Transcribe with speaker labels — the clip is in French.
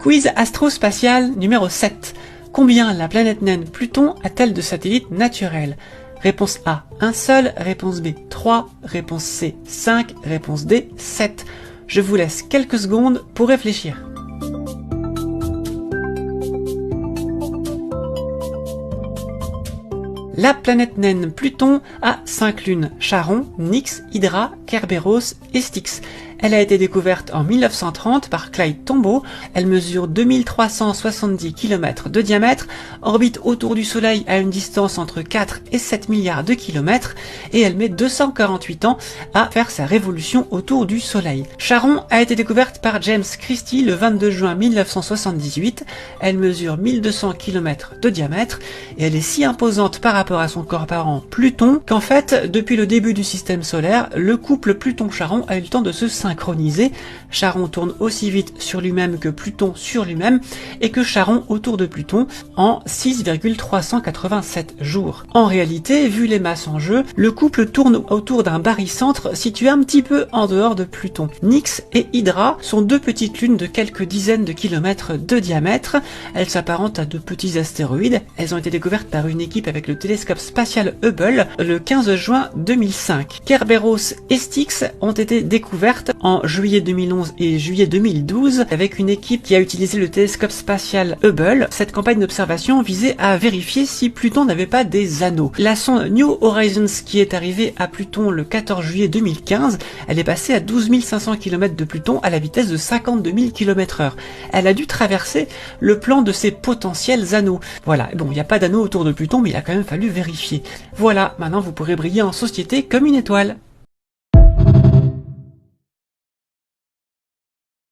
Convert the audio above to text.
Speaker 1: Quiz astrospatial numéro 7. Combien la planète naine Pluton a-t-elle de satellites naturels? Réponse A, 1 seul. Réponse B, 3. Réponse C, 5. Réponse D, 7. Je vous laisse quelques secondes pour réfléchir. La planète naine Pluton a 5 lunes, Charon, Nix, Hydra, Kerberos et Styx. Elle a été découverte en 1930 par Clyde Tombaugh. Elle mesure 2370 km de diamètre, orbite autour du Soleil à une distance entre 4 et 7 milliards de kilomètres et elle met 248 ans à faire sa révolution autour du Soleil. Charon a été découverte par James Christie le 22 juin 1978. Elle mesure 1200 km de diamètre et elle est si imposante par rapport à son corps parent Pluton qu'en fait, depuis le début du système solaire, le couple Pluton-Charon a eu le temps de se synchronisé. Charon tourne aussi vite sur lui-même que Pluton sur lui-même et que Charon autour de Pluton en 6,387 jours. En réalité, vu les masses en jeu, le couple tourne autour d'un barycentre situé un petit peu en dehors de Pluton. Nix et Hydra sont deux petites lunes de quelques dizaines de kilomètres de diamètre. Elles s'apparentent à de petits astéroïdes. Elles ont été découvertes par une équipe avec le télescope spatial Hubble le 15 juin 2005. Kerberos et Styx ont été découvertes en juillet 2011 et juillet 2012 avec une équipe qui a utilisé le télescope spatial Hubble. Cette campagne d'observation visait à vérifier si Pluton n'avait pas des anneaux. La sonde New Horizons qui est arrivée à Pluton le 14 juillet 2015, elle est passée à 12 500 km de Pluton à la vitesse de 52 000 km/h. Elle a dû traverser le plan de ses potentiels anneaux. Voilà, bon, il n'y a pas d'anneaux autour de Pluton, mais il a quand même fallu vérifier. Voilà, maintenant vous pourrez briller en société comme une étoile.